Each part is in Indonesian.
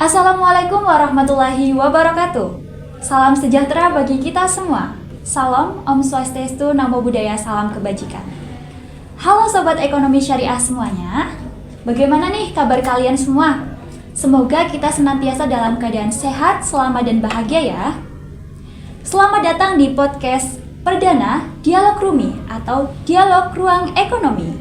Assalamualaikum warahmatullahi wabarakatuh. Salam sejahtera bagi kita semua. Salam Om Swastiastu, Namo Buddhaya, salam kebajikan. Halo Sobat Ekonomi Syariah semuanya. Bagaimana nih kabar kalian semua? Semoga kita senantiasa dalam keadaan sehat, selamat dan bahagia ya. Selamat datang di podcast perdana Dialog Rumi atau Dialog Ruang Ekonomi.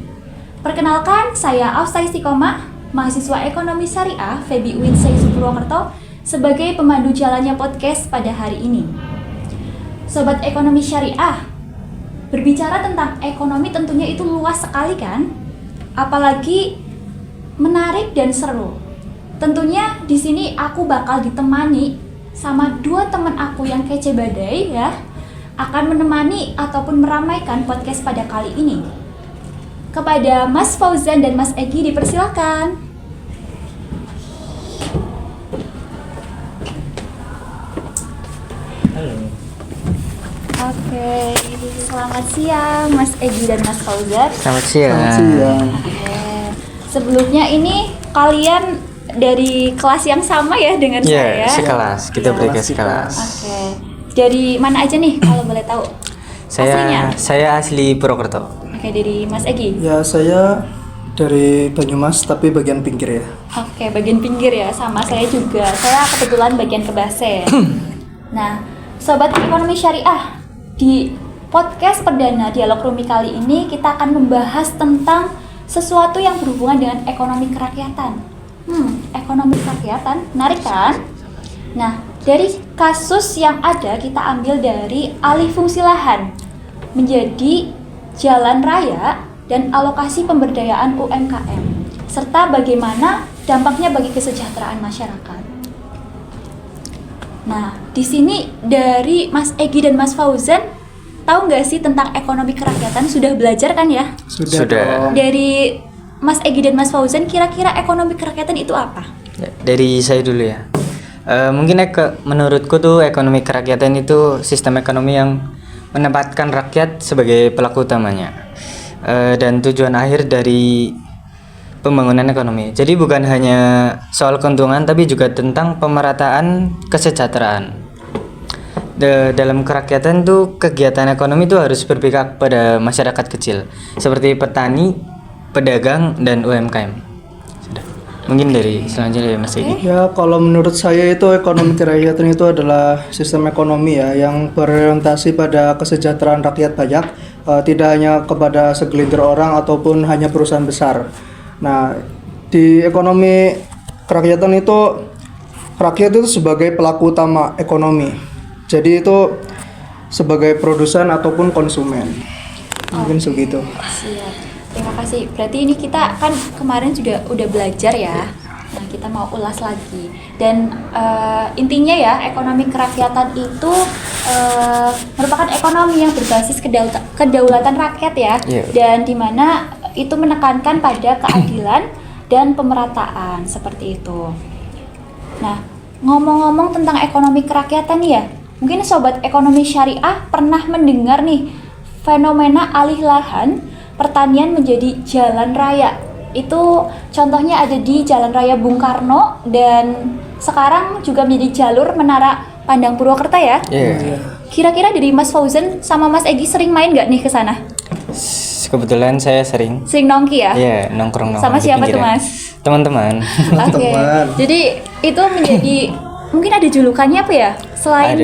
Perkenalkan, saya Afsai Istiqomah, mahasiswa Ekonomi Syariah FEBI UIN SEISU Purwokerto sebagai pemandu jalannya podcast pada hari ini. Sobat Ekonomi Syariah, berbicara tentang ekonomi tentunya itu luas sekali kan? Apalagi menarik dan seru. Tentunya di sini aku bakal ditemani sama dua teman aku yang kece badai ya, akan menemani ataupun meramaikan podcast pada kali ini. Kepada Mas Fauzan dan Mas Egi dipersilakan. Halo. Oke, selamat siang Mas Egi dan Mas Fauzan. Selamat siang. Selamat siang. Oke. Sebelumnya ini kalian dari kelas yang sama ya dengan saya? Iya, sekelas. Kita Iya. bertiga sekelas. Oke. Dari mana aja nih kalau boleh tahu? Aslinya? Saya asli Purwokerto. Oke, dari Mas Egi. Ya, saya dari Banyumas tapi bagian pinggir ya. Oke, bagian pinggir ya, sama saya juga. Saya kebetulan bagian Kebase. Nah, Sobat Ekonomi Syariah, di podcast perdana Dialog Rumi kali ini kita akan membahas tentang sesuatu yang berhubungan dengan ekonomi kerakyatan. Ekonomi kerakyatan, menarik kan? Nah, dari kasus yang ada kita ambil dari alih fungsi lahan menjadi jalan raya dan alokasi pemberdayaan UMKM, serta bagaimana dampaknya bagi kesejahteraan masyarakat. Nah, di sini dari Mas Egi dan Mas Fauzan, tahu nggak sih tentang ekonomi kerakyatan? Sudah belajar kan ya? Sudah. dong. Dari Mas Egi dan Mas Fauzan, kira-kira ekonomi kerakyatan itu apa? Ya, dari saya dulu ya. Mungkin menurutku tuh ekonomi kerakyatan itu sistem ekonomi yang menempatkan rakyat sebagai pelaku utamanya dan tujuan akhir dari pembangunan ekonomi. Jadi bukan hanya soal keuntungan tapi juga tentang pemerataan kesejahteraan. Dalam kerakyatan tuh kegiatan ekonomi itu harus berpihak pada masyarakat kecil seperti petani, pedagang dan UMKM. Sudah. Mungkin dari selanjutnya Mas Egi. Ya, kalau menurut saya itu ekonomi kerakyatan itu adalah sistem ekonomi ya yang berorientasi pada kesejahteraan rakyat banyak, tidak hanya kepada segelintir orang ataupun hanya perusahaan besar. Nah, di ekonomi kerakyatan itu rakyat itu sebagai pelaku utama ekonomi. Jadi itu sebagai produsen ataupun konsumen. Mungkin segitu. Siap. Terima kasih. Berarti ini kita kan kemarin juga udah belajar ya. Nah, kita mau ulas lagi. Dan intinya ya, ekonomi kerakyatan itu merupakan ekonomi yang berbasis kedaulatan rakyat ya. Iya. Dan di mana itu menekankan pada keadilan dan pemerataan seperti itu. Nah, ngomong-ngomong tentang ekonomi kerakyatan nih ya, mungkin Sobat Ekonomi Syariah pernah mendengar nih fenomena alih lahan pertanian menjadi jalan raya. Itu contohnya ada di Jalan Raya Bung Karno dan sekarang juga menjadi jalur Menara Pandang Purwokerto ya. Iya. Kira-kira dari Mas Fauzan sama Mas Egi sering main nggak nih ke sana? Kebetulan saya sering Nongki ya? Iya, nongkrong Sama di siapa tuh, pinggiran. Mas? Teman-teman. Oke. Teman. Jadi itu menjadi mungkin ada julukannya apa ya? Selain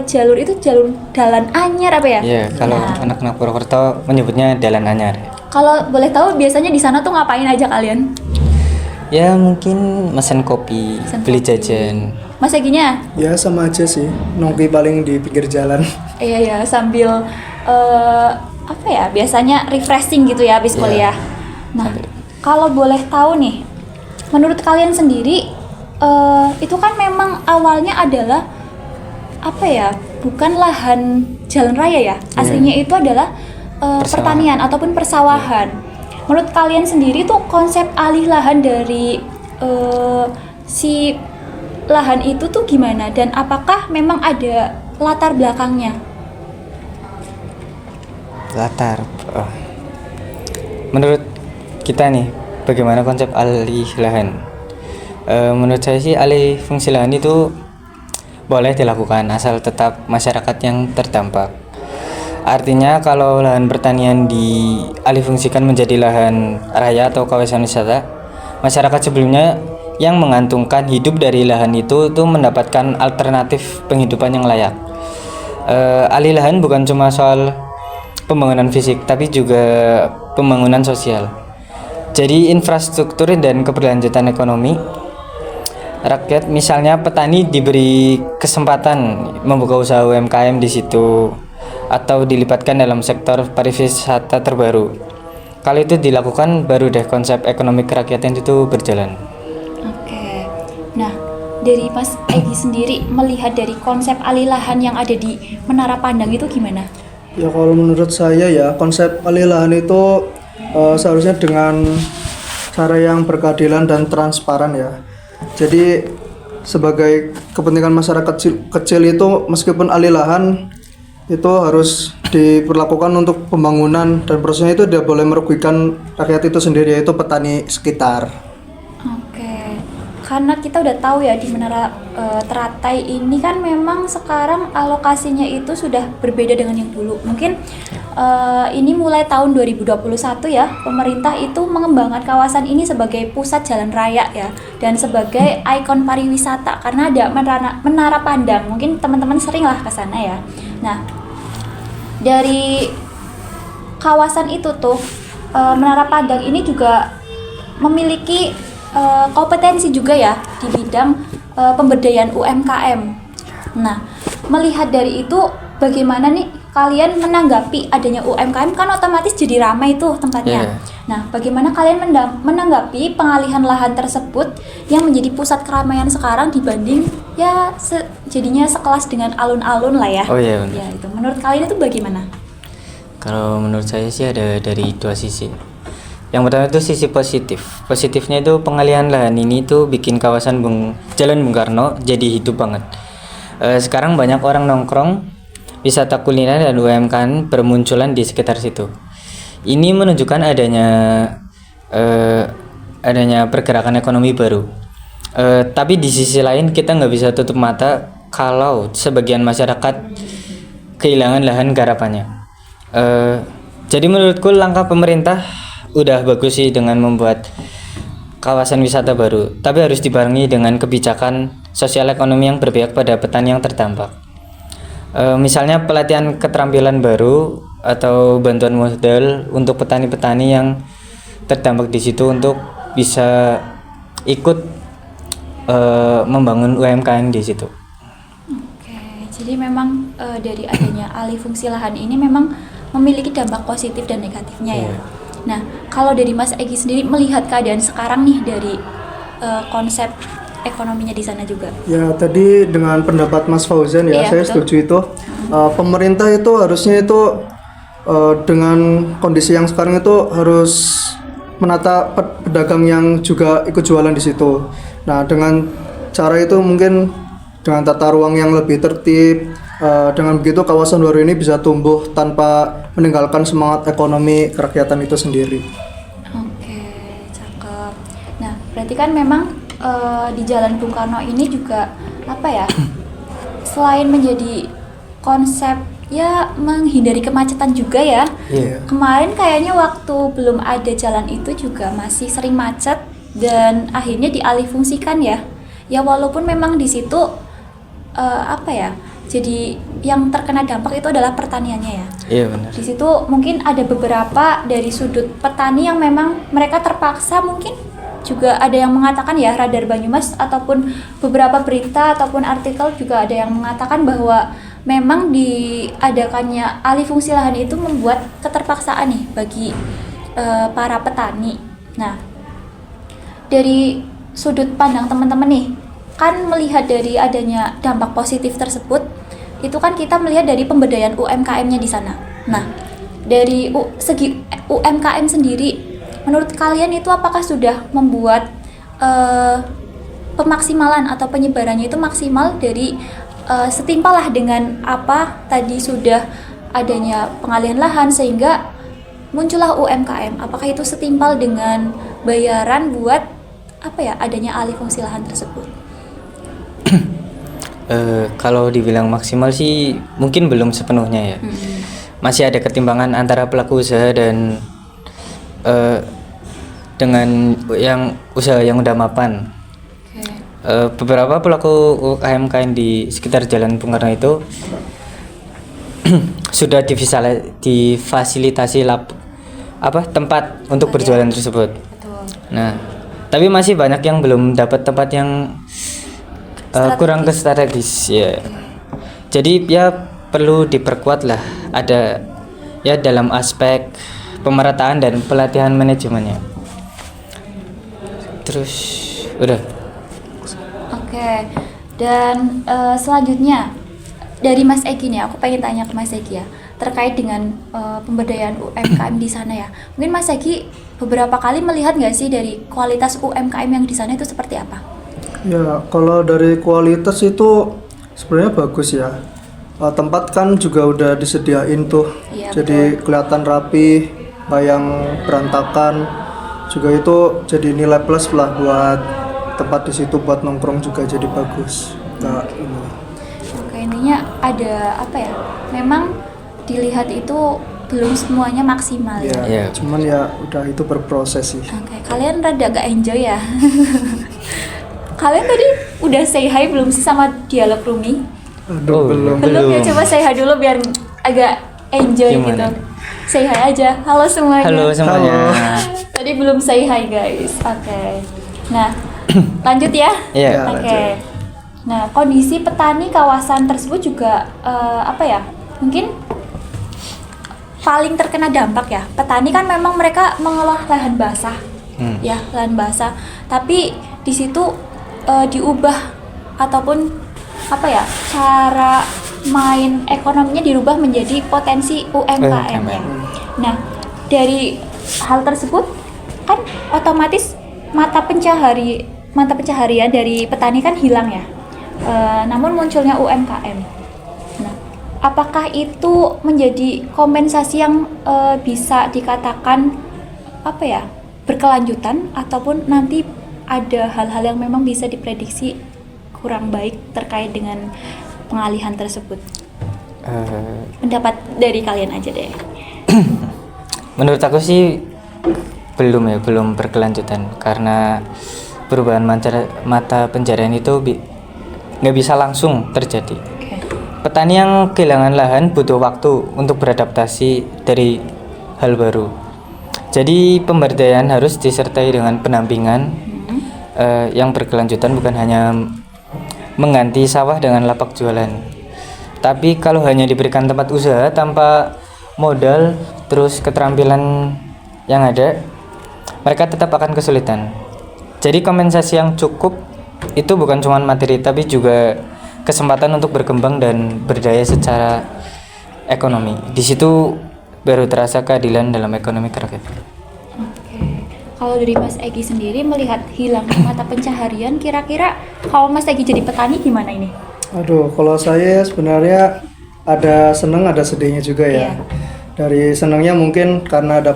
jalur itu jalur Dalan Anyar apa ya? Iya, kalau Nah, anak-anak Purwokerto menyebutnya Dalan Anyar. kalau boleh tahu biasanya di sana tuh ngapain aja kalian? Ya mungkin mesen kopi, Mesen beli kopi. jajan. Mas Eginya? Ya, sama aja sih. Nongki paling di pinggir jalan. Iya ya, sambil apa ya? Biasanya refreshing gitu ya habis Iya. kuliah. Nah, kalau boleh tahu nih, menurut kalian sendiri itu kan memang awalnya adalah apa ya? Bukan lahan jalan raya ya. Aslinya itu adalah pertanian ataupun persawahan. Menurut kalian sendiri tuh konsep alih lahan dari si lahan itu tuh gimana dan apakah memang ada latar belakangnya? Latar. Menurut kita nih, bagaimana konsep alih lahan? Menurut saya sih alih fungsi lahan itu boleh dilakukan asal tetap masyarakat yang terdampak. Artinya kalau lahan pertanian dialihfungsikan menjadi lahan raya atau kawasan wisata, masyarakat sebelumnya yang mengantungkan hidup dari lahan itu tuh mendapatkan alternatif penghidupan yang layak. Alih lahan bukan cuma soal pembangunan fisik, tapi juga pembangunan sosial. Jadi infrastruktur dan keberlanjutan ekonomi rakyat, misalnya petani diberi kesempatan membuka usaha UMKM di situ atau dilibatkan dalam sektor pariwisata terbaru. Kalau itu dilakukan, baru deh konsep ekonomi kerakyatan itu berjalan. Oke. Nah, dari Mas Egi sendiri melihat dari konsep alih lahan yang ada di Menara Pandang itu gimana? Ya kalau menurut saya ya konsep alih lahan itu seharusnya dengan cara yang berkeadilan dan transparan ya. Jadi sebagai kepentingan masyarakat kecil itu meskipun alih lahan itu harus diperlakukan untuk pembangunan dan prosesnya itu tidak boleh merugikan rakyat itu sendiri, yaitu petani sekitar. Oke. Karena kita udah tahu ya di Menara Teratai ini kan memang sekarang alokasinya itu sudah berbeda dengan yang dulu. Mungkin ini mulai tahun 2021 ya, pemerintah itu mengembangkan kawasan ini sebagai pusat jalan raya ya, dan sebagai ikon pariwisata karena ada Menara Pandang. Mungkin teman-teman sering lah ke sana ya. Nah, dari kawasan itu tuh Menara Pandang ini juga memiliki kompetensi juga ya di bidang pemberdayaan UMKM. Nah, melihat dari itu bagaimana nih kalian menanggapi adanya UMKM, kan otomatis jadi ramai tuh tempatnya. Yeah. Nah, bagaimana kalian menanggapi pengalihan lahan tersebut yang menjadi pusat keramaian sekarang dibanding ya jadinya sekelas dengan alun-alun lah ya. Oh iya, benar. Ya itu. Menurut kalian itu bagaimana? Kalau menurut saya sih ada dari dua sisi. Yang pertama itu sisi positif. Positifnya itu pengalihan lahan ini tuh bikin kawasan Jalan Bung Karno jadi hidup banget. Sekarang banyak orang nongkrong, wisata kuliner dan UMKM bermunculan di sekitar situ. Ini menunjukkan adanya pergerakan ekonomi baru. Tapi di sisi lain kita nggak bisa tutup mata kalau sebagian masyarakat kehilangan lahan garapannya. Jadi menurutku langkah pemerintah udah bagus sih dengan membuat kawasan wisata baru, tapi harus dibarengi dengan kebijakan sosial ekonomi yang berpihak pada petani yang terdampak. Misalnya pelatihan keterampilan baru atau bantuan modal untuk petani-petani yang terdampak di situ untuk bisa ikut membangun UMKM di situ. Oke, jadi memang dari adanya alih fungsi lahan ini memang memiliki dampak positif dan negatifnya ya. Nah, kalau dari Mas Egi sendiri melihat keadaan sekarang nih dari konsep ekonominya di sana juga. Ya tadi dengan pendapat Mas Fauzan ya, Iya, saya betul. setuju itu. Pemerintah itu harusnya itu dengan kondisi yang sekarang itu harus menata pedagang yang juga ikut jualan di situ. Nah dengan cara itu mungkin dengan tata ruang yang lebih tertib, dengan begitu kawasan baru ini bisa tumbuh tanpa meninggalkan semangat ekonomi kerakyatan itu sendiri. Oke, cakep. Nah, berarti kan memang di Jalan Bung Karno ini juga apa ya? Selain menjadi konsep ya menghindari kemacetan juga ya. Iya. Kemarin kayaknya waktu belum ada jalan itu juga masih sering macet dan akhirnya dialihfungsikan ya. Ya walaupun memang di situ apa ya? Jadi yang terkena dampak itu adalah pertaniannya ya. Iya benar. Di situ mungkin ada beberapa dari sudut petani yang memang mereka terpaksa, mungkin juga ada yang mengatakan ya, Radar Banyumas ataupun beberapa berita ataupun artikel juga ada yang mengatakan bahwa memang diadakannya alih fungsi lahan itu membuat keterpaksaan nih bagi para petani. Nah, dari sudut pandang teman-teman nih, kan melihat dari adanya dampak positif tersebut, itu kan kita melihat dari pemberdayaan UMKM-nya di sana. Nah, dari segi UMKM sendiri, menurut kalian itu apakah sudah membuat pemaksimalan atau penyebarannya itu maksimal dari setimpal lah dengan apa tadi sudah adanya pengalihan lahan sehingga muncullah UMKM? Apakah itu setimpal dengan bayaran buat apa ya adanya alih fungsi lahan tersebut? Kalau dibilang maksimal sih mungkin belum sepenuhnya ya. Masih ada ketimbangan antara pelaku usaha dan dengan yang usaha yang udah mapan. Beberapa pelaku UMKM di sekitar Jalan Bung Karno itu sudah difasilitasi tempat untuk berjualan tersebut. Betul. Nah, tapi masih banyak yang belum dapat tempat yang kurang strategis ya. Jadi ya perlu diperkuat lah, ada ya dalam aspek pemerataan dan pelatihan manajemennya. Terus udah. Oke. Dan selanjutnya dari Mas Egi nih, aku pengen tanya ke Mas Egi ya, terkait dengan pemberdayaan UMKM di sana ya. Mungkin Mas Egi beberapa kali melihat nggak sih dari kualitas UMKM yang di sana itu seperti apa? Ya, kalau dari kualitas itu sebenarnya bagus ya. Tempat kan juga udah disediain tuh, Iya, jadi kelihatan rapi, nggak yang berantakan. Juga itu jadi nilai plus lah buat tempat di situ buat nongkrong juga jadi bagus. Nggak ini. Oke, intinya ada apa ya? Memang dilihat itu belum semuanya maksimal ya. Ya, Iya. cuman ya udah itu berproses sih. Oke, kalian rada gak enjoy ya? Kalian tadi udah say hi belum sih sama Dialog Rumi? Aduh, belum. Belum ya, coba say hi dulu biar agak enjoy Gimana? gitu. Say hi aja. Halo semuanya. Halo semuanya. Tadi belum say hi guys. Oke. Nah, lanjut ya. Iya. Ya, Oke. lanjut. Nah, kondisi petani kawasan tersebut juga apa ya? Mungkin paling terkena dampak ya. Petani kan memang mereka mengolah lahan basah. Ya, lahan basah. Tapi di situ diubah ataupun apa ya? Cara main ekonominya dirubah menjadi potensi UMKM ya. Nah, dari hal tersebut kan otomatis mata pencaharian dari petani kan hilang ya. Namun munculnya UMKM. Nah, apakah itu menjadi kompensasi yang bisa dikatakan apa ya, berkelanjutan ataupun nanti ada hal-hal yang memang bisa diprediksi kurang baik terkait dengan pengalihan tersebut? Pendapat dari kalian aja deh. Menurut aku sih belum berkelanjutan karena perubahan mata pencaharian itu nggak bisa langsung terjadi. Petani yang kehilangan lahan butuh waktu untuk beradaptasi dari hal baru. Jadi pemberdayaan harus disertai dengan pendampingan yang berkelanjutan, bukan hanya mengganti sawah dengan lapak jualan. Tapi kalau hanya diberikan tempat usaha tanpa modal terus keterampilan yang ada, mereka tetap akan kesulitan. Jadi kompensasi yang cukup itu bukan cuma materi tapi juga kesempatan untuk berkembang dan berdaya secara ekonomi. Di situ baru terasa keadilan dalam ekonomi kerakyatan. Oke. Kalau dari Mas Egi sendiri melihat hilangnya mata pencaharian, kira-kira kalau Mas Egi jadi petani gimana ini? Aduh, kalau saya sebenarnya ada seneng ada sedihnya juga ya. Iya. Dari senengnya mungkin karena ada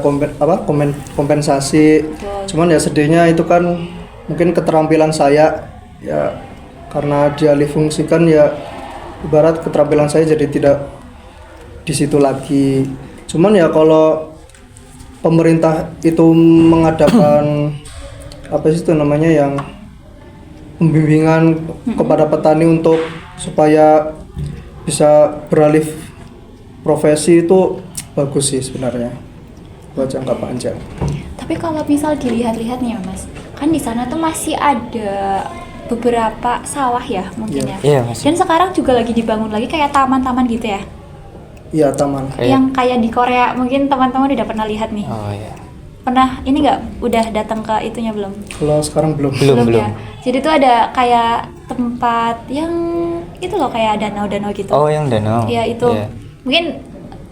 kompensasi. Betul. Cuman ya sedihnya itu kan mungkin keterampilan saya ya, karena dialih fungsikan ya, ibarat keterampilan saya jadi tidak di situ lagi. Cuman ya kalau pemerintah itu mengadakan apa sih itu namanya yang pembimbingan kepada petani untuk supaya bisa beralih profesi, itu bagus sih sebenarnya buat jangka panjang. Tapi kalau misal dilihat-lihat nih ya Mas, kan di sana tuh masih ada beberapa sawah ya mungkin ya. Iya, masih. Dan sekarang juga lagi dibangun lagi kayak taman-taman gitu ya. Iya, taman. Yang kayak di Korea, mungkin teman-teman udah pernah lihat nih. Oh iya. Pernah ini nggak? Udah datang ke itunya belum? Kalau sekarang belum. Belum. Ya. Jadi tuh ada kayak tempat yang itu loh, kayak danau-danau gitu. Oh, yang danau. Iya itu. Iya. Mungkin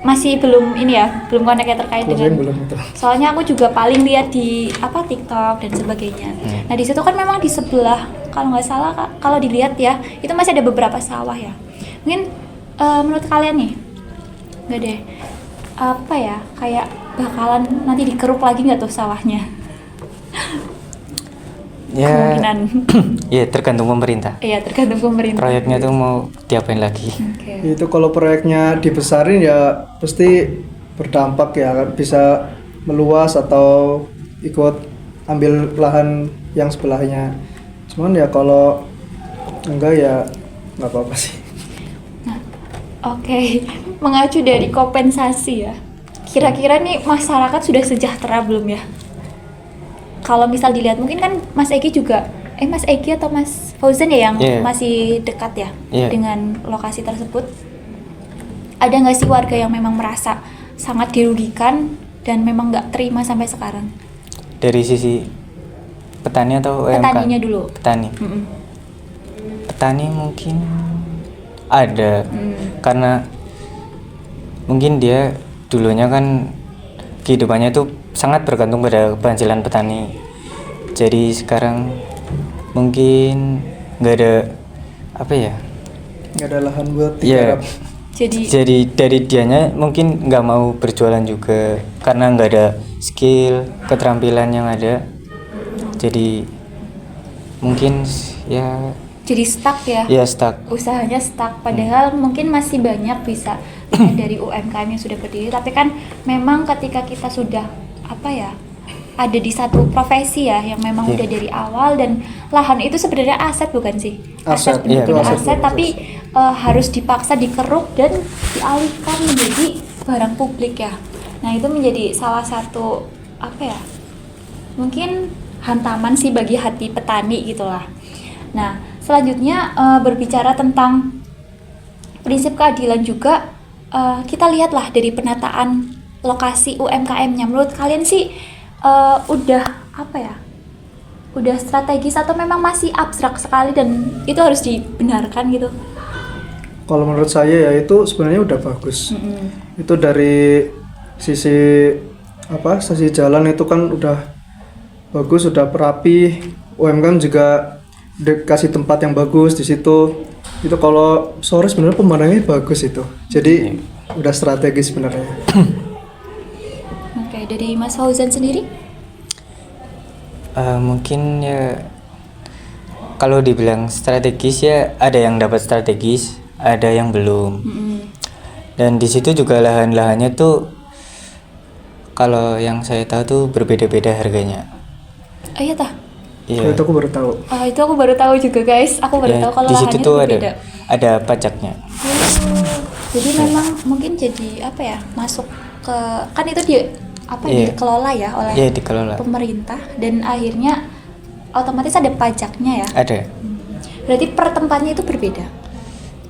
masih belum ini ya, belum koneknya terkait Kalau saya dengan. belum itu. Soalnya aku juga paling lihat di TikTok dan sebagainya. Nah di situ kan memang di sebelah, kalau nggak salah kalau dilihat ya, itu masih ada beberapa sawah ya. Mungkin menurut kalian nih, nggak deh, apa ya, kayak bakalan nanti dikeruk lagi nggak tuh sawahnya? Ya, kemungkinan? ya tergantung pemerintah. Iya, tergantung pemerintah. Proyeknya tuh mau diapain lagi? Oke. Itu kalau proyeknya dibesarin ya pasti berdampak ya, bisa meluas atau ikut ambil lahan yang sebelahnya. Cuman ya kalau enggak ya nggak apa-apa sih. Oke, mengacu dari kompensasi ya. Kira-kira nih masyarakat sudah sejahtera belum ya? Kalau misal dilihat mungkin kan Mas Egi juga, Mas Egi atau Mas Fauzan ya yang Iya. masih dekat ya Iya. dengan lokasi tersebut. Ada nggak sih warga yang memang merasa sangat dirugikan dan memang nggak terima sampai sekarang? Dari sisi petani atau UMK? Petaninya dulu. Petani. Mm-mm. Petani mungkin ada, karena mungkin dia dulunya kan kehidupannya itu sangat bergantung pada penghasilan petani. Jadi sekarang mungkin nggak ada apa ya? Nggak ada lahan buat Ya, digarap. jadi dari dianya mungkin nggak mau berjualan juga karena nggak ada skill, keterampilan yang ada. Jadi mungkin ya Jadi stuck ya? ya stuck. Usahanya stuck, padahal mungkin masih banyak bisa dari UMKM yang sudah berdiri, tapi kan memang ketika kita sudah ada di satu profesi ya yang memang Iya. udah dari awal, dan lahan itu sebenarnya aset bukan sih? Aset, iya, benar-benar aset, aset, betul. tapi harus dipaksa dikeruk dan dialihkan menjadi barang publik ya. Nah, itu menjadi salah satu mungkin hantaman sih bagi hati petani gitulah. Nah, selanjutnya berbicara tentang prinsip keadilan juga, kita lihatlah dari penataan lokasi UMKM-nya. Menurut kalian sih udah udah strategis atau memang masih abstrak sekali dan itu harus dibenarkan gitu? Kalau menurut saya ya itu sebenarnya udah bagus. Itu dari sisi sisi jalan itu kan udah bagus, udah rapi. UMKM juga dikasih tempat yang bagus di situ. Itu kalau sore sebenarnya pemandangannya bagus itu. Jadi udah strategis sebenarnya. Oke, dari Mas Fauzan sendiri? Mungkin ya kalau dibilang strategis ya ada yang dapat strategis, ada yang belum. Dan di situ juga lahan-lahannya tuh kalau yang saya tahu tuh berbeda-beda harganya. Iya tah. Kalau itu aku baru tahu. Itu aku baru tahu juga guys. Aku baru Ya, tahu kalau di situ lahannya tuh itu berbeda. ada pajaknya. Jadi memang mungkin jadi masuk ke, kan itu Iya. dikelola ya oleh Iya, dikelola. pemerintah dan akhirnya otomatis ada pajaknya ya. Ada. Berarti per tempatnya itu berbeda.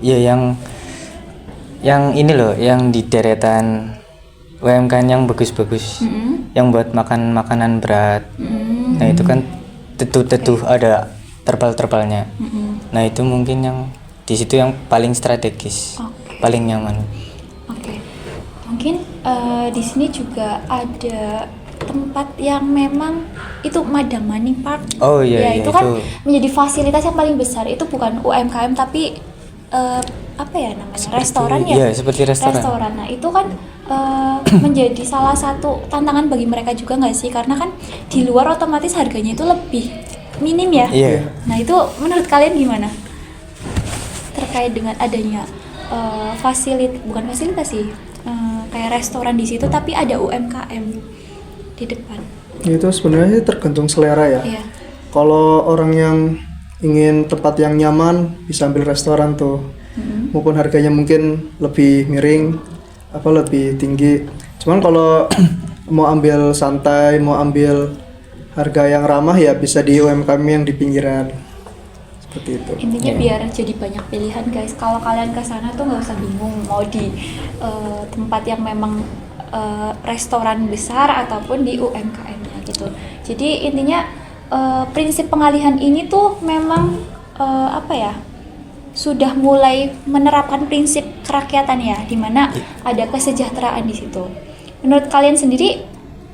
Ya yang ini loh, yang di deretan UMKM yang bagus-bagus, yang buat makan makanan berat. Nah itu kan teduh ada terpal-terpalnya. Nah itu mungkin yang di situ yang paling strategis, Oke. paling nyaman. Oke. Mungkin di sini juga ada tempat yang memang itu Madang Maning Park. Oh iya, Ya, iya, itu kan itu. menjadi fasilitas yang paling besar. Itu bukan UMKM tapi namanya? Restoran ya? Iya, seperti restoran. Nah, itu kan menjadi salah satu tantangan bagi mereka juga nggak sih? Karena kan di luar otomatis harganya itu lebih minim ya. Iya. Nah, itu menurut kalian gimana? Terkait dengan adanya bukan fasilitas sih, kayak restoran di situ tapi ada UMKM di depan. Itu sebenarnya tergantung selera ya. Iya. Kalau orang yang ingin tempat yang nyaman bisa ambil restoran tuh. Maupun harganya mungkin lebih miring, lebih tinggi. Cuman kalau mau ambil santai, mau ambil harga yang ramah ya bisa di UMKM yang di pinggiran. Seperti itu. Intinya biar jadi banyak pilihan guys. Kalau kalian ke sana tuh nggak usah bingung mau di tempat yang memang restoran besar ataupun di UMKM-nya gitu. Jadi intinya prinsip pengalihan ini tuh memang sudah mulai menerapkan prinsip kerakyatan ya, di mana ada kesejahteraan di situ. Menurut kalian sendiri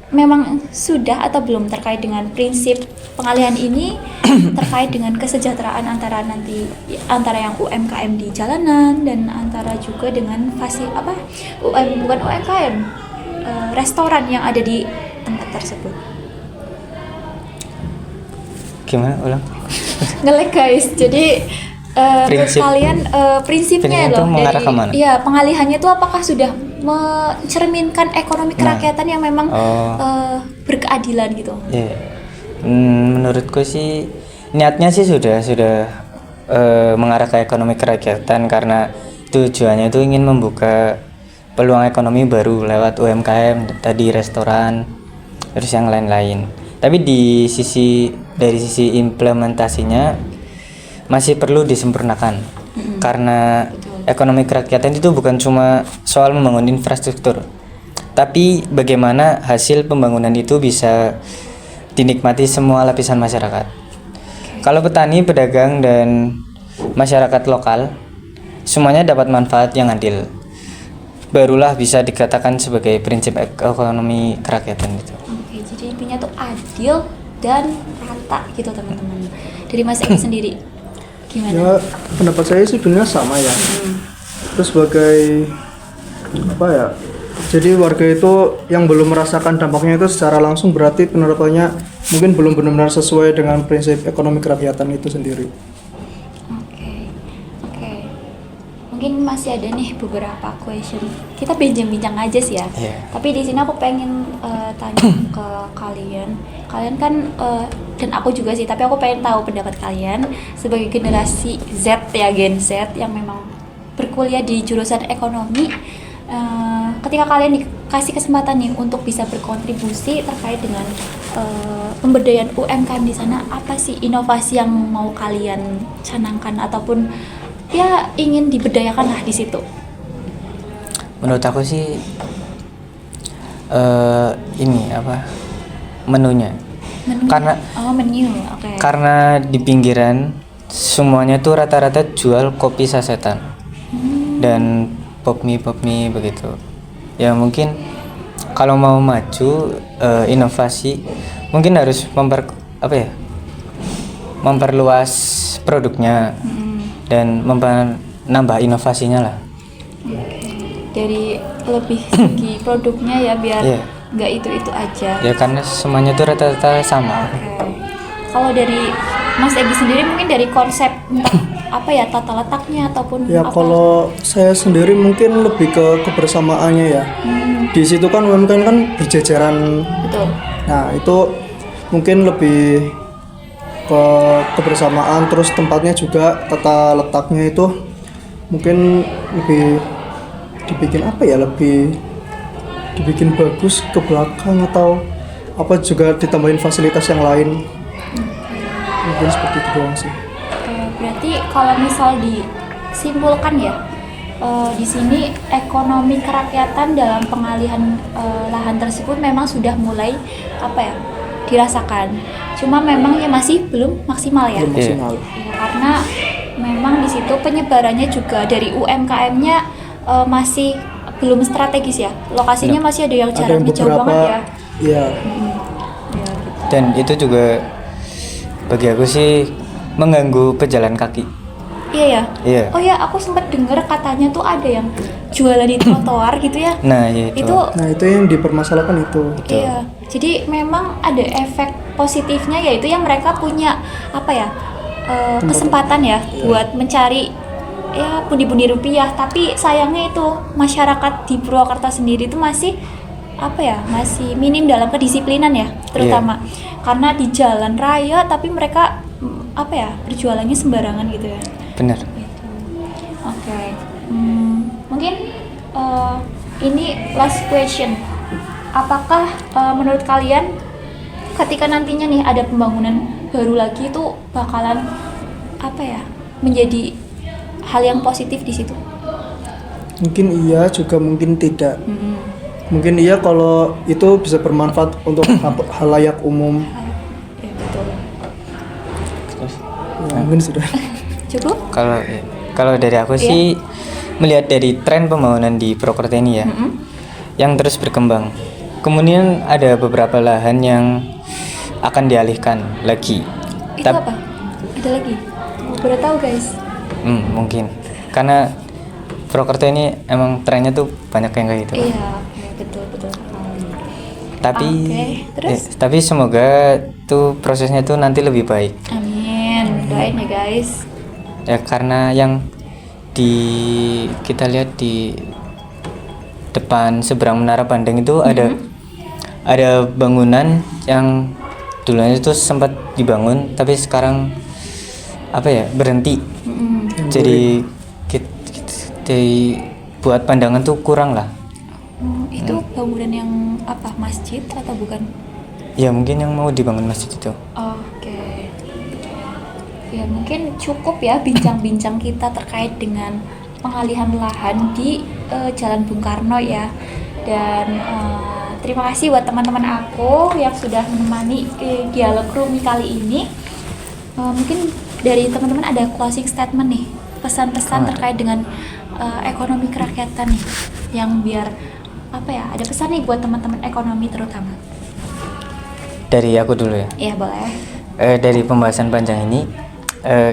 memang sudah atau belum terkait dengan prinsip pengalihan ini terkait dengan kesejahteraan antara yang UMKM di jalanan dan antara juga dengan bukan UMKM, restoran yang ada di tempat tersebut. Gimana ulang? Nge-lag guys. Jadi menurut Prinsip. kalian prinsipnya Prinsipnya itu loh mengarah kemana? iya, pengalihannya itu apakah sudah mencerminkan ekonomi kerakyatan yang memang berkeadilan gitu? Iya. Menurutku sih niatnya sih sudah mengarah ke ekonomi kerakyatan, karena tujuannya itu ingin membuka peluang ekonomi baru lewat UMKM tadi, restoran, terus yang lain-lain. Tapi dari sisi implementasinya masih perlu disempurnakan. Karena ekonomi kerakyatan itu bukan cuma soal membangun infrastruktur, tapi bagaimana hasil pembangunan itu bisa dinikmati semua lapisan masyarakat. Kalau petani, pedagang, dan masyarakat lokal semuanya dapat manfaat yang adil, barulah bisa dikatakan sebagai prinsip ekonomi kerakyatan itu. Oke, jadi intinya tuh adil dan rata gitu teman-teman. Dari Mas Eki sendiri gimana? Ya, pendapat saya sih sebenarnya sama ya. Terus sebagai apa ya? Jadi warga itu yang belum merasakan dampaknya itu secara langsung, berarti penerapannya mungkin belum benar-benar sesuai dengan prinsip ekonomi kerakyatan itu sendiri. Oke. Mungkin masih ada nih beberapa question. Kita bincang-bincang aja sih ya. Iya. Tapi di sini aku pengen tanya ke kalian. Kalian kan dan aku juga sih, tapi aku pengen tahu pendapat kalian sebagai generasi Z ya, Gen Z yang memang berkuliah di jurusan ekonomi. Ketika kalian dikasih kesempatan nih untuk bisa berkontribusi terkait dengan pemberdayaan UMKM di sana, apa sih inovasi yang mau kalian canangkan ataupun ya ingin diberdayakan lah di situ? Menurut aku sih ini apa, menunya. Menu? Karena menu, oke. Karena di pinggiran semuanya tuh rata-rata jual kopi sasetan dan pop mie begitu. Ya mungkin kalau mau maju inovasi mungkin harus memperluas produknya dan nambah inovasinya lah. Dari lebih segi produknya ya, biar Iya. nggak itu aja. Ya karena semuanya tuh rata-rata sama. Oke. Kalau dari Mas Egi sendiri mungkin dari konsep entah apa ya, tata letaknya ataupun Ya apa? kalau saya sendiri mungkin lebih ke kebersamaannya ya. Di situ kan UMKM kan berjajaran. Betul. Nah itu mungkin lebih ke kebersamaan, terus tempatnya juga tata letaknya itu mungkin lebih dibikin apa ya, lebih dibikin bagus ke belakang atau apa, juga ditambahin fasilitas yang lain. Mungkin seperti itu doang sih. Berarti kalau misal disimpulkan ya, di sini ekonomi kerakyatan dalam pengalihan lahan tersebut memang sudah mulai dirasakan. Cuma memang ya masih belum maksimal ya. Belum maksimal. Ya, karena memang di situ penyebarannya juga dari UMKM-nya masih belum strategis ya. Lokasinya masih ada yang Ada jaraknya yang jauh beberapa, banget ya. iya. Ya, gitu. Dan itu juga bagi aku sih mengganggu pejalan kaki. Iya ya. Iya. Oh ya, aku sempat dengar katanya tuh ada yang jualan di trotoar gitu ya. Nah, ya itu. Nah itu yang dipermasalahkan itu. Iya. Jadi memang ada efek positifnya, yaitu yang mereka punya kesempatan ya buat mencari ya pundi-pundi rupiah. Tapi sayangnya itu masyarakat di Purwakarta sendiri itu masih masih minim dalam kedisiplinan ya, terutama karena di jalan raya tapi mereka berjualannya sembarangan gitu ya. Benar. Oke. Mungkin ini last question. Apakah menurut kalian ketika nantinya nih ada pembangunan baru lagi itu bakalan menjadi hal yang positif di situ? Mungkin iya, juga mungkin tidak. Mungkin iya kalau itu bisa bermanfaat untuk halayak umum. Ya, betul. Ya, mungkin sudah. Cukup? Kalau dari aku sih melihat dari tren pembangunan di Purwokerto ini ya, yang terus berkembang. Kemudian ada beberapa lahan yang akan dialihkan lagi. Itu apa? Ada lagi? Baru tahu guys. Mungkin karena Purwokerto ini emang trennya tuh banyak yang kayak gitu. Iya, betul sekali. Tapi Oke, terus? tapi semoga tuh prosesnya tuh nanti lebih baik. Amin, doain ya guys. Ya karena yang kita lihat di depan seberang Menara Bandeng itu ada bangunan yang dulunya itu sempat dibangun tapi sekarang berhenti. Jadi buat pandangan tuh kurang lah. Itu bangunan yang apa? Masjid atau bukan? Ya mungkin yang mau dibangun masjid itu. Oke. Ya mungkin cukup ya bincang-bincang kita terkait dengan pengalihan lahan di Jalan Bung Karno ya. Dan terima kasih buat teman-teman aku yang sudah menemani dialog Rumi kali ini. Mungkin dari teman-teman ada closing statement nih, pesan-pesan terkait dengan ekonomi kerakyatan nih, yang biar ada pesan nih buat teman-teman ekonomi terutama. Dari aku dulu ya. Iya boleh. Dari pembahasan panjang ini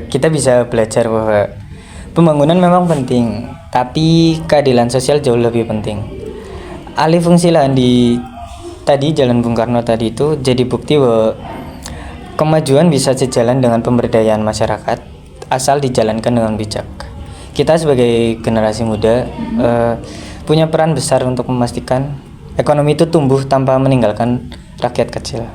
kita bisa belajar bahwa pembangunan memang penting, tapi keadilan sosial jauh lebih penting. Alih fungsi lahan di Jalan Bung Karno tadi itu jadi bukti bahwa kemajuan bisa sejalan dengan pemberdayaan masyarakat asal dijalankan dengan bijak. Kita sebagai generasi muda punya peran besar untuk memastikan ekonomi itu tumbuh tanpa meninggalkan rakyat kecil.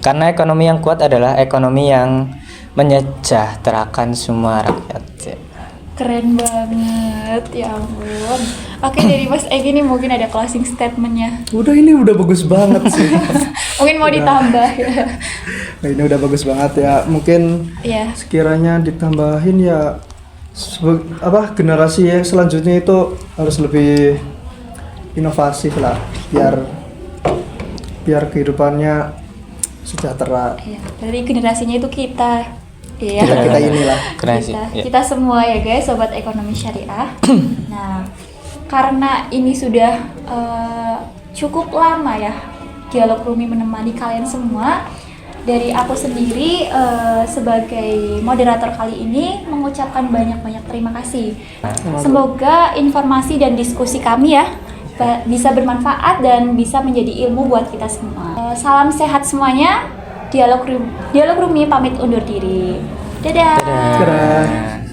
Karena ekonomi yang kuat adalah ekonomi yang menyejahterakan semua rakyat. Keren banget, ya ampun. Oke, dari Mas Egi nih mungkin ada closing statementnya. Ini udah bagus banget sih. Mungkin mau ditambah ya. Nah, ini udah bagus banget ya. Mungkin Iya. sekiranya ditambahin ya generasi yang selanjutnya itu harus lebih inovatif lah biar kehidupannya sejahtera. Iya, dari generasinya itu kita. Iya. Kita inilah. Kita semua ya guys, sobat ekonomi syariah. Nah, karena ini sudah cukup lama ya dialog Rumi menemani kalian semua. Dari aku sendiri sebagai moderator kali ini mengucapkan banyak-banyak terima kasih. Semoga informasi dan diskusi kami ya bisa bermanfaat dan bisa menjadi ilmu buat kita semua. Salam sehat semuanya. Dialog Rumi pamit undur diri. Dadah. Dadah.